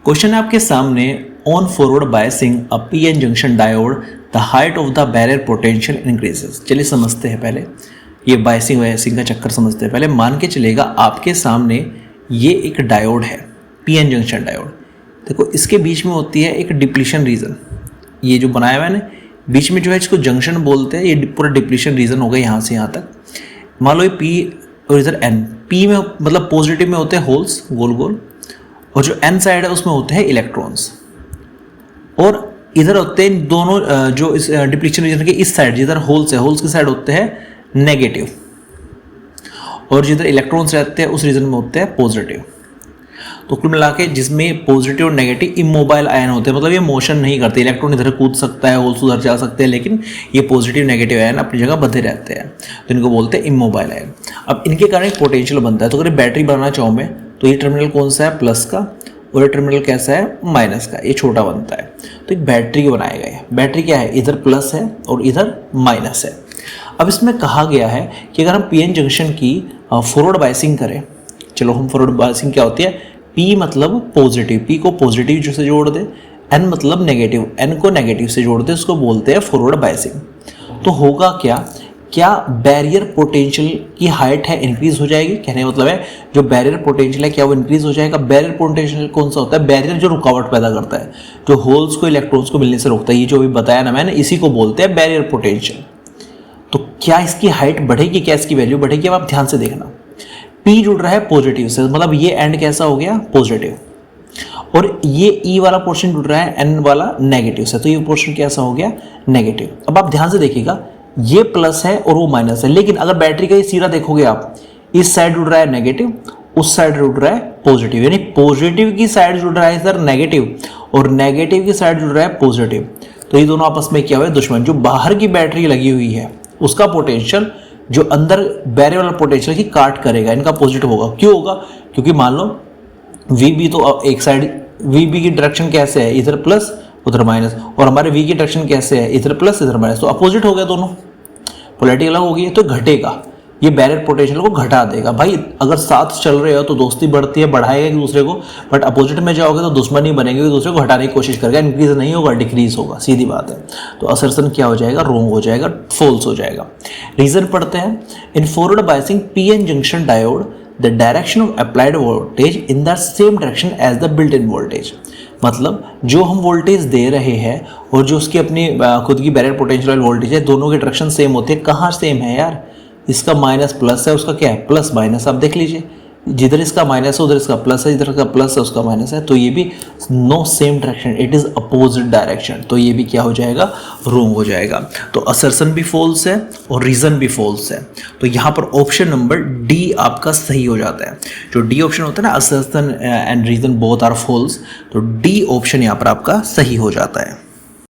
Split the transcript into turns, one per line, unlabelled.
Question है आपके सामने, on forward biasing a PN junction diode the height of the barrier potential increases. चलिए समझते हैं पहले, ये बायसिंग वायसिंग का चक्कर समझते हैं पहले। मान के चलेगा आपके सामने ये एक डायोड है, पीएन जंक्शन डायोड। देखो इसके बीच में होती है एक डिप्लीशन रीजन, ये जो बनाया हुआ है ना बीच में जो है इसको जंक्शन बोलते हैं। ये पूरा डिप्लीशन रीजन होगा यहाँ से यहाँ तक। मान लो ये पी और इधर एन, पी में मतलब पॉजिटिव में होते हैं होल्स गोल गोल, और जो एन साइड है उसमें होते हैं इलेक्ट्रॉन्स, और इधर होते हैं दोनों जो इस डिप्लीशन रीजन के इस साइड जिधर होल्स है, होल्स की साइड होते हैं नेगेटिव, और जिधर इलेक्ट्रॉन्स रहते हैं उस रीजन में होते हैं पॉजिटिव। तो कुल मिला के जिसमें पॉजिटिव और नेगेटिव इमोबाइल आयन होते हैं, मतलब ये मोशन नहीं करते। इलेक्ट्रॉन इधर कूद सकता है, होल्स उधर जा सकते हैं, लेकिन ये पॉजिटिव नेगेटिव आयन अपनी जगह बंधे रहते हैं, तो इनको बोलते हैं इमोबाइल आयन। अब इनके कारण एक पोटेंशियल बनता है। तो अगर बैटरी बनाना चाहूँ मैं, तो ये टर्मिनल कौन सा है, प्लस का, और ये टर्मिनल कैसा है, माइनस का। ये छोटा बनता है, तो एक बैटरी के बनाया गया है। बैटरी क्या है, इधर प्लस है और इधर माइनस है। अब इसमें कहा गया है कि अगर हम पीएन जंक्शन की फॉरवर्ड बायसिंग करें, चलो हम फॉरवर्ड बायसिंग क्या होती है, पी मतलब पॉजिटिव, पी को पॉजिटिव से जोड़ दे, एन मतलब नेगेटिव, एन को नेगेटिव से जोड़ दे, उसको बोलते हैं फॉरवर्ड बायसिंग। तो होगा क्या बैरियर पोटेंशियल की हाइट है इंक्रीज हो जाएगी। कहने का मतलब है जो बैरियर पोटेंशियल है क्या वो इंक्रीज हो जाएगा। बैरियर पोटेंशियल कौन सा होता है, बैरियर जो रुकावट पैदा करता है, जो होल्स को इलेक्ट्रॉन्स को मिलने से रोकता है, ये जो भी बताया ना मैंने, इसी को बोलते हैं बैरियर पोटेंशियल। तो क्या इसकी हाइट बढ़ेगी, क्या इसकी वैल्यू बढ़ेगी, अब आप ध्यान से देखना। P जुड़ रहा है पॉजिटिव से, मतलब ये एंड कैसा हो गया, पॉजिटिव, और ये E वाला पोर्शन जुड़ रहा है N वाला नेगेटिव से, तो ये पोर्शन कैसा हो गया, नेगेटिव। अब आप ध्यान से देखिएगा, ये प्लस है और वो माइनस है, लेकिन अगर बैटरी का ये सीधा देखोगे आप, इस साइड जुड़ रहा है नेगेटिव, उस साइड जुड़ रहा है पॉजिटिव, यानी पॉजिटिव की साइड जुड़ रहा है इधर नेगेटिव, और नेगेटिव की साइड जुड़ रहा है पॉजिटिव। तो ये दोनों आपस में क्या हुआ है, दुश्मन। जो बाहर की बैटरी लगी हुई है उसका पोटेंशियल जो अंदर बैरियर वाला पोटेंशियल की काट करेगा, इनका पॉजिटिव होगा। क्यों होगा, क्योंकि मान लो VB तो एक साइड, VB की डायरेक्शन कैसे है, इधर प्लस उधर माइनस, और हमारे V की डायरेक्शन कैसे है, इधर प्लस इधर माइनस, तो अपोजिट हो गया, दोनों पोलैरिटी अलग हो गई, तो घटेगा, ये बैरियर पोटेंशियल को घटा देगा। भाई अगर साथ चल रहे हो तो दोस्ती बढ़ती है, बढ़ाएगा एक दूसरे को, बट अपोजिट में जाओगे तो दुश्मनी बनेगी, एक दूसरे को हटाने की कोशिश करेगा, इंक्रीज नहीं होगा, डिक्रीज होगा, सीधी बात है। तो असर्शन क्या हो जाएगा, रॉन्ग हो जाएगा, फॉल्स हो जाएगा। रीजन पढ़ते हैं। In forward biasing P N junction diode the direction of applied voltage in the same direction as the built in voltage. मतलब जो हम वोल्टेज दे रहे हैं और जो उसकी अपनी खुद की बैरियर पोटेंशियल वोल्टेज है, दोनों की डायरेक्शन सेम होती है। कहाँ सेम है यार, इसका माइनस प्लस है, उसका क्या है, प्लस माइनस। आप देख लीजिए, जिधर इसका माइनस है उधर इसका प्लस है, जिधर इसका प्लस है उसका माइनस है, तो ये भी no same direction, it is opposite direction, तो ये भी क्या हो जाएगा, रॉन्ग हो जाएगा। तो असर्शन भी फॉल्स है और रीजन भी फॉल्स है। तो यहाँ पर ऑप्शन नंबर डी आपका सही हो जाता है। जो डी ऑप्शन होता है ना, assertion and reason both are false, तो डी ऑप्शन यहाँ पर आपका सही हो जाता है।